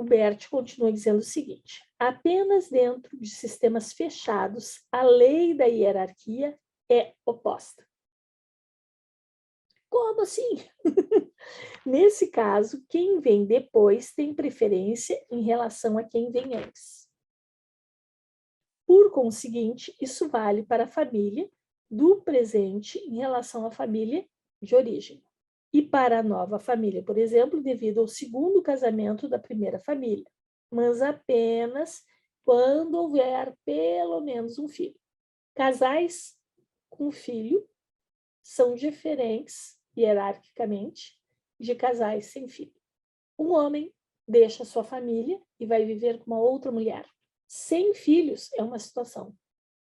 o Bert continua dizendo o seguinte: apenas dentro de sistemas fechados, a lei da hierarquia é oposta. Como assim? Nesse caso, quem vem depois tem preferência em relação a quem vem antes. Por conseguinte, isso vale para a família do presente em relação à família de origem. E para a nova família, por exemplo, devido ao segundo casamento da primeira família, mas apenas quando houver pelo menos um filho. Casais com filho são diferentes, hierarquicamente, de casais sem filho. Um homem deixa sua família e vai viver com uma outra mulher. Sem filhos é uma situação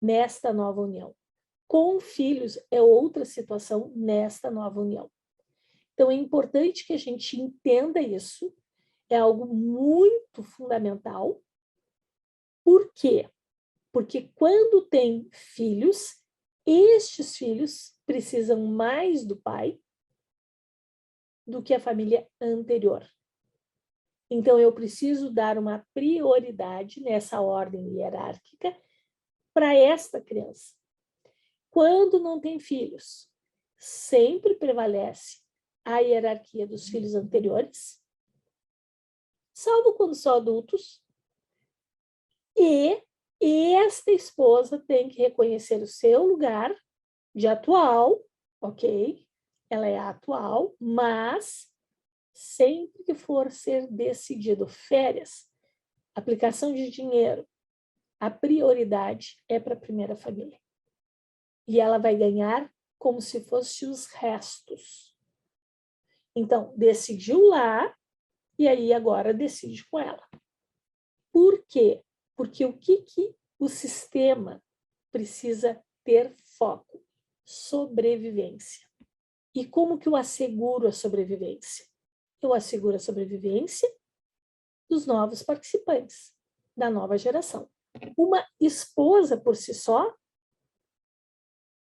nesta nova união. Com filhos é outra situação nesta nova união. Então, é importante que a gente entenda isso, é algo muito fundamental. Por quê? Porque quando tem filhos, estes filhos precisam mais do pai do que a família anterior. Então, eu preciso dar uma prioridade nessa ordem hierárquica para esta criança. Quando não tem filhos, sempre prevalece a hierarquia dos filhos anteriores, salvo quando são adultos, e esta esposa tem que reconhecer o seu lugar de atual, ok? Ela é atual, mas sempre que for ser decidido férias, aplicação de dinheiro, a prioridade é para a primeira família. E ela vai ganhar como se fosse os restos. Então, decidiu lá, e aí agora decide com ela. Por quê? Porque o que o sistema precisa ter foco? Sobrevivência. E como que eu asseguro a sobrevivência? Eu asseguro a sobrevivência dos novos participantes, da nova geração. Uma esposa por si só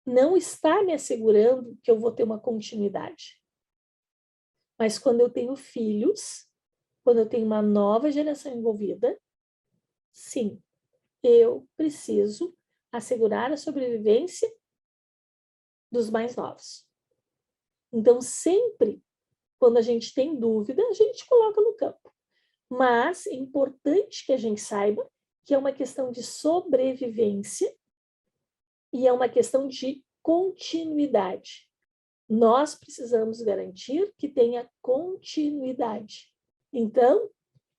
não está me assegurando que eu vou ter uma continuidade. Mas quando eu tenho filhos, quando eu tenho uma nova geração envolvida, sim, eu preciso assegurar a sobrevivência dos mais novos. Então, sempre, quando a gente tem dúvida, a gente coloca no campo. Mas é importante que a gente saiba que é uma questão de sobrevivência e é uma questão de continuidade. Nós precisamos garantir que tenha continuidade. Então,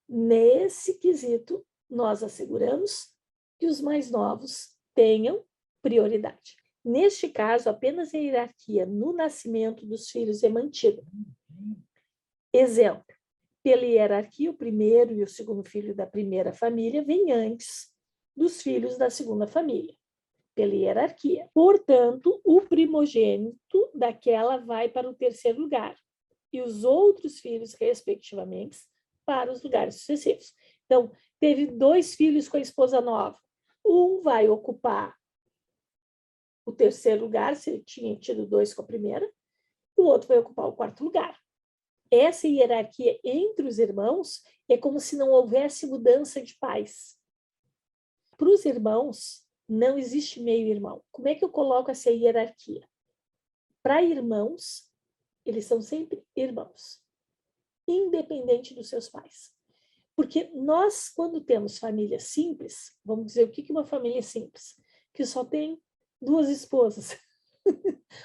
nesse quesito, nós asseguramos que os mais novos tenham prioridade. Neste caso, apenas a hierarquia no nascimento dos filhos é mantida. Exemplo, pela hierarquia, o primeiro e o segundo filho da primeira família vêm antes dos filhos da segunda família, pela hierarquia. Portanto, o primogênito daquela vai para o terceiro lugar e os outros filhos, respectivamente, para os lugares sucessivos. Então, teve 2 filhos com a esposa nova. Um vai ocupar o terceiro lugar, se ele tinha tido 2 com a primeira, o outro vai ocupar o quarto lugar. Essa hierarquia entre os irmãos é como se não houvesse mudança de pais. Para os irmãos, não existe meio-irmão. Como é que eu coloco essa hierarquia? Para irmãos, eles são sempre irmãos, independente dos seus pais. Porque nós, quando temos família simples, vamos dizer, o que é uma família simples? Que só tem 2 esposas,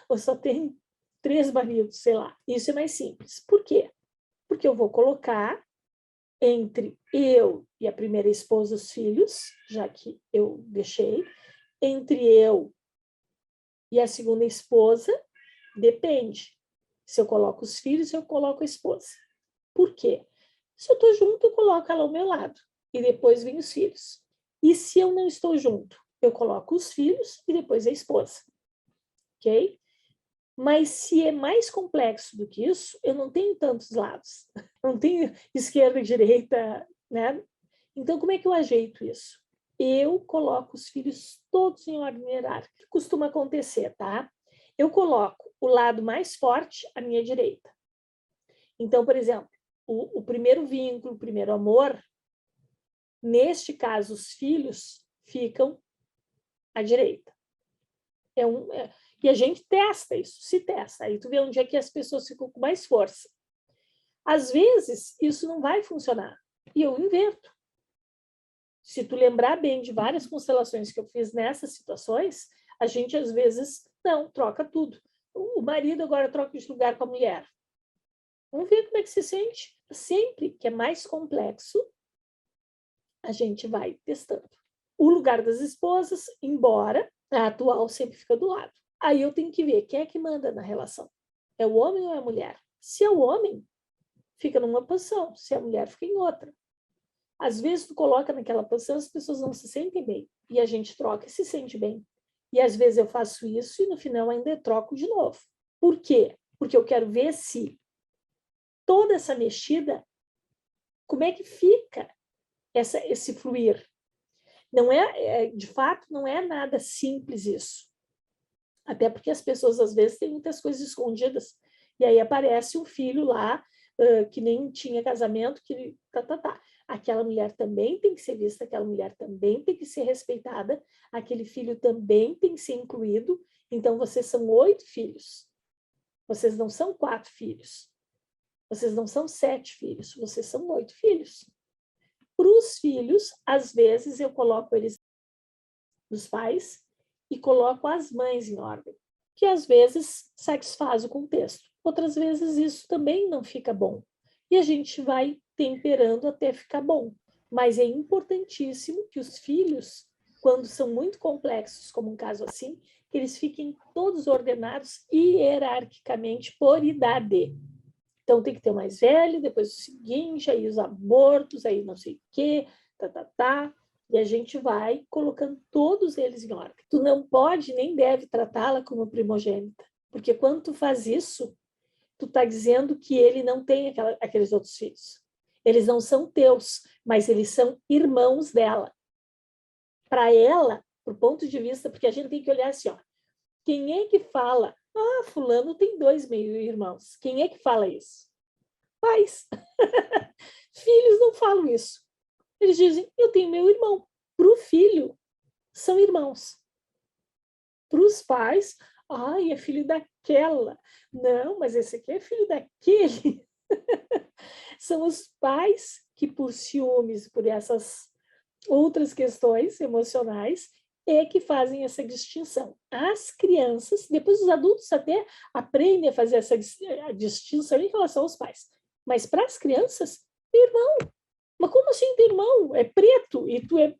ou só tem 3 maridos, sei lá. Isso é mais simples. Por quê? Porque eu vou colocar entre eu e a primeira esposa os filhos, já que eu deixei, entre eu e a segunda esposa, depende. Se eu coloco os filhos, eu coloco a esposa. Por quê? Se eu estou junto, eu coloco ela ao meu lado. E depois vem os filhos. E se eu não estou junto, eu coloco os filhos e depois a esposa. Ok? Mas se é mais complexo do que isso, eu não tenho tantos lados. Não tenho esquerda e direita, né? Então, como é que eu ajeito isso? Eu coloco os filhos todos em ordem hierárquica. O que costuma acontecer, tá? Eu coloco o lado mais forte à minha direita. Então, por exemplo, o primeiro vínculo, o primeiro amor, Neste caso, os filhos ficam à direita. E a gente testa isso, se testa. Aí tu vê onde é que as pessoas ficam com mais força. Às vezes, isso não vai funcionar. E eu inverto. Se tu lembrar bem de várias constelações que eu fiz nessas situações, a gente, às vezes, não, troca tudo. O marido agora troca de lugar com a mulher. Vamos ver como é que se sente. Sempre que é mais complexo, a gente vai testando. O lugar das esposas, embora a atual sempre fica do lado. Aí eu tenho que ver quem é que manda na relação. É o homem ou é a mulher? Se é o homem, fica numa posição. Se é a mulher, fica em outra. Às vezes tu coloca naquela posição, as pessoas não se sentem bem. E a gente troca e se sente bem. E às vezes eu faço isso e no final ainda troco de novo. Por quê? Porque eu quero ver se toda essa mexida, como é que fica esse fluir. Não de fato, não é nada simples isso. Até porque as pessoas, às vezes, têm muitas coisas escondidas. E aí aparece um filho lá, que nem tinha casamento, que Aquela mulher também tem que ser vista, aquela mulher também tem que ser respeitada, aquele filho também tem que ser incluído. Então, vocês são 8 filhos. Vocês não são 4 filhos. Vocês não são 7 filhos. Vocês são 8 filhos. Para os filhos, às vezes, eu coloco eles dos pais e coloco as mães em ordem, que às vezes satisfaz o contexto. Outras vezes isso também não fica bom. E a gente vai temperando até ficar bom. Mas é importantíssimo que os filhos, quando são muito complexos, como um caso assim, que eles fiquem todos ordenados hierarquicamente por idade. Então tem que ter o mais velho, depois o seguinte, aí os abortos, aí não sei o quê, e a gente vai colocando todos eles em ordem. Tu não pode nem deve tratá-la como primogênita, porque quando tu faz isso, tu está dizendo que ele não tem aqueles outros filhos. Eles não são teus, mas eles são irmãos dela. Para ela, do ponto de vista, porque a gente tem que olhar assim, ó, quem é que fala, fulano tem 2 meio-irmãos. Quem é que fala isso? Pais. Filhos não falam isso. Eles dizem, eu tenho meu irmão. Para o filho, são irmãos. Para os pais, é filho daquela. Não, mas esse aqui é filho daquele. São os pais que, por ciúmes, por essas outras questões emocionais, é que fazem essa distinção. As crianças, depois os adultos até aprendem a fazer essa distinção em relação aos pais. Mas para as crianças, irmão. Mas como assim teu irmão? É preto e tu é...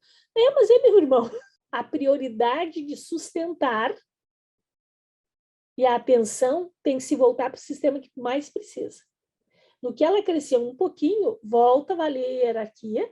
mas é meu irmão. A prioridade de sustentar e a atenção tem que se voltar para o sistema que mais precisa. No que ela cresceu um pouquinho, volta a valer a hierarquia